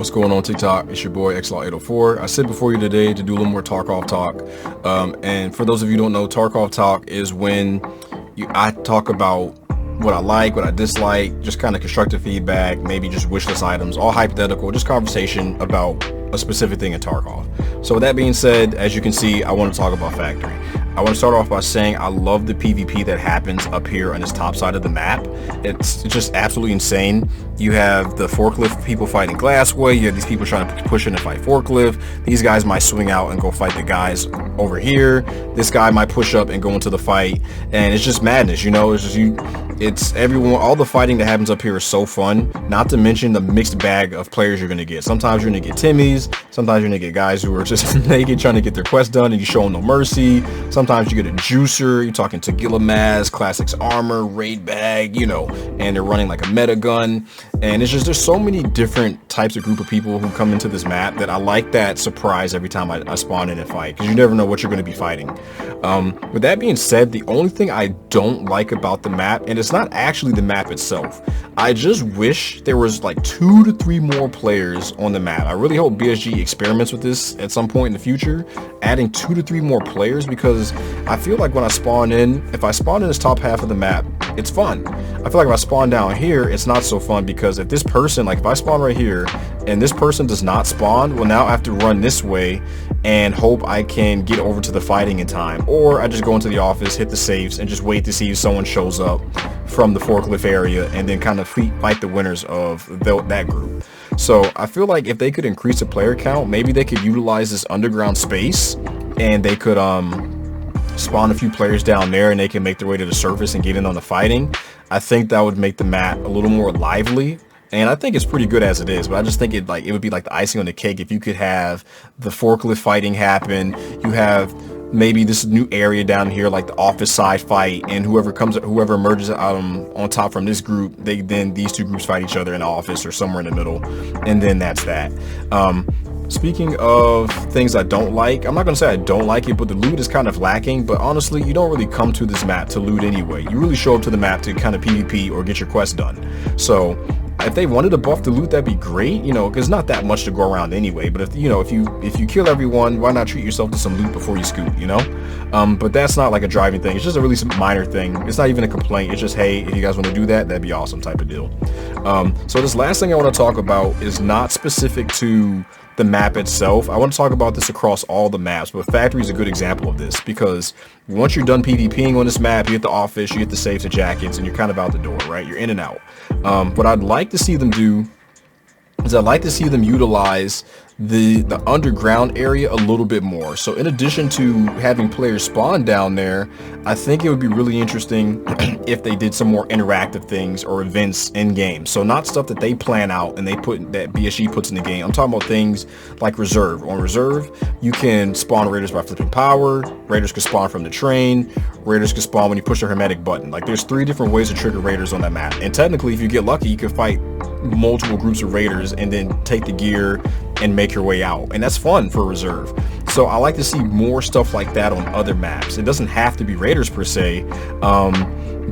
What's going on TikTok? It's your boy XLaw804. I sit before you today to do a little more Tarkov talk. And for those of you who don't know, Tarkov talk is when I talk about what I like, what I dislike, just kind of constructive feedback, maybe just wish list items, all hypothetical, just conversation about a specific thing in Tarkov. So with that being said, as you can see, I want to talk about Factory. I want to start off by saying I love the PvP that happens up here on this top side of the map. It's just absolutely insane. You have the forklift people fighting Glassway. You have these people trying to push in to fight forklift. These guys might swing out and go fight the guys over here. This guy might push up and go into the fight, and it's just madness. You know, it's everyone. All the fighting that happens up here is so fun. Not to mention the mixed bag of players you're gonna get. Sometimes you're gonna get Timmies. Sometimes you're gonna get guys who are just naked trying to get their quest done, and you show them no mercy. Sometimes you get a juicer. You're talking Tequila Maz, Classics Armor, Raid Bag, you know, and they're running like a meta gun. And it's just, there's so many different types of group of people who come into this map that I like that surprise every time I spawn in and fight, because you never know what you're going to be fighting. With that being said, the only thing I don't like about the map, and it's not actually the map itself, I just wish there was like 2 to 3 more players on the map. I really hope BSG experiments with this at some point in the future, adding 2 to 3 more players, because I feel like when I spawn in, if I spawn in this top half of the map, it's fun. I feel like if I spawn down here, it's not so fun, because if this person, like if I spawn right here and this person does not spawn, well, now I have to run this way and hope I can get over to the fighting in time, or I just go into the office, hit the safes, and just wait to see if someone shows up from the forklift area, and then kind of fight the winners of that group. So I feel like if they could increase the player count, maybe they could utilize this underground space, and they could spawn a few players down there, and they can make their way to the surface and get in on the fighting. I think that would make the map a little more lively, and I think it's pretty good as it is, but I just think it would be like the icing on the cake if you could have the forklift fighting happen. You have maybe this new area down here, like the office side fight, and whoever emerges on top from this group, then these two groups fight each other in the office or somewhere in the middle, and then that's that. Speaking of things I don't like, I'm not going to say I don't like it, but the loot is kind of lacking. But honestly, you don't really come to this map to loot anyway. You really show up to the map to kind of PvP or get your quest done. So if they wanted to buff the loot, that'd be great, you know, because not that much to go around anyway. But if you kill everyone, why not treat yourself to some loot before you scoot, you know? But that's not like a driving thing. It's just a really minor thing. It's not even a complaint. It's just, hey, if you guys want to do that, that'd be awesome type of deal. So this last thing I want to talk about is not specific to the map itself. I want to talk about this across all the maps, but Factory is a good example of this, because once you're done PvPing on this map, you hit the office, you hit the safes and jackets, and you're kind of out the door, right? You're in and out. What I'd like to see them do is I'd like to see them utilize the underground area a little bit more. So in addition to having players spawn down there, I think it would be really interesting if they did some more interactive things or events in game. So not stuff that they plan out and that BSG puts in the game. I'm talking about things like Reserve. On Reserve, you can spawn raiders by flipping power. Raiders can spawn from the train. Raiders can spawn when you push the hermetic button. Like, there's 3 different ways to trigger raiders on that map. And technically, if you get lucky, you can fight multiple groups of raiders and then take the gear and make your way out, and that's fun for Reserve. So I like to see more stuff like that on other maps. It doesn't have to be raiders per se,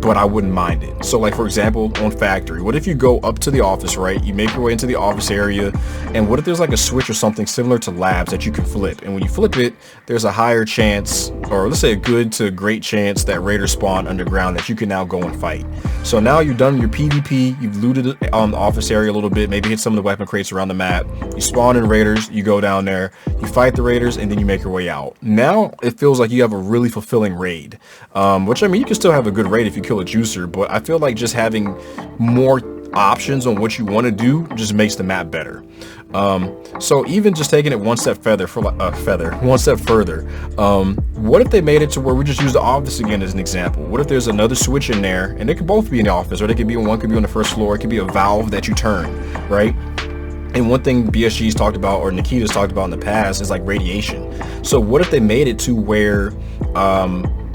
but I wouldn't mind it. So like, for example, on Factory, what if you go up to the office, right? You make your way into the office area, and what if there's like a switch or something similar to labs that you can flip, and when you flip it, there's a higher chance, or let's say a good to great chance, that raiders spawn underground that you can now go and fight. So now you're done your PvP, you've looted the office area a little bit, maybe hit some of the weapon crates around the map, you spawn in raiders, you go down there, you fight the raiders, and then you make your way out. Now it feels like you have a really fulfilling raid, which, I mean, you can still have a good raid if you kill a juicer, but I feel like just having more options on what you want to do just makes the map better. So even just taking it one step further, what if they made it to where we just use the office again as an example? What if there's another switch in there, and they could both be in the office, or they could be one could be on the first floor, it could be a valve that you turn, right? And one thing BSG's talked about, or Nikita's talked about in the past, is like radiation. So what if they made it to where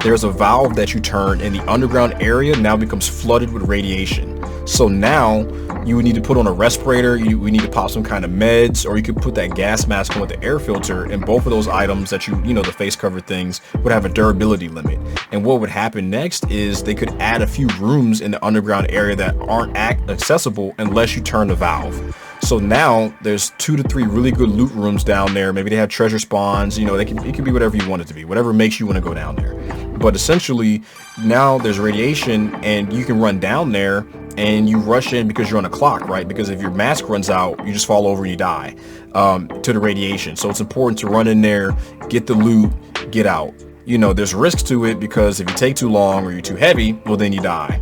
there's a valve that you turn, and the underground area now becomes flooded with radiation? So now you would need to put on a respirator, we need to pop some kind of meds, or you could put that gas mask on with the air filter, and both of those items that you know, the face cover things, would have a durability limit. And what would happen next is they could add a few rooms in the underground area that aren't accessible unless you turn the valve. So now there's 2 to 3 really good loot rooms down there. Maybe they have treasure spawns, you know, it could be whatever you want it to be, whatever makes you want to go down there. But essentially now there's radiation and you can run down there and you rush in because you're on a clock, right? Because if your mask runs out, you just fall over and you die to the radiation. So it's important to run in there, get the loot, get out. You know, there's risks to it because if you take too long or you're too heavy, well, then you die.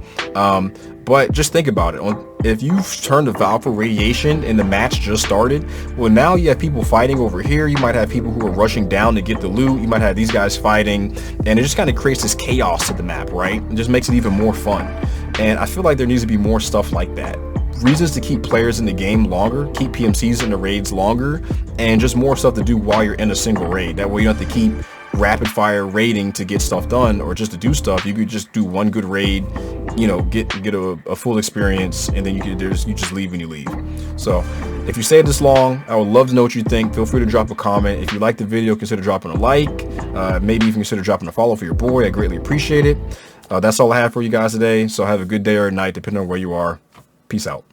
But just think about it. If you've turned the valve for radiation and the match just started, well, now you have people fighting over here. You might have people who are rushing down to get the loot. You might have these guys fighting, and it just kind of creates this chaos to the map, right? It just makes it even more fun. And I feel like there needs to be more stuff like that. Reasons to keep players in the game longer, keep PMCs in the raids longer, and just more stuff to do while you're in a single raid. That way you don't have to keep rapid fire raiding to get stuff done or just to do stuff. You could just do one good raid, you know, get a full experience, and then you just leave when you leave. So if you stayed this long, I would love to know what you think. Feel free to drop a comment. If you like the video, consider dropping a like, maybe even consider dropping a follow for your boy. I greatly appreciate it. That's all I have for you guys today. So have a good day or night depending on where you are. Peace out.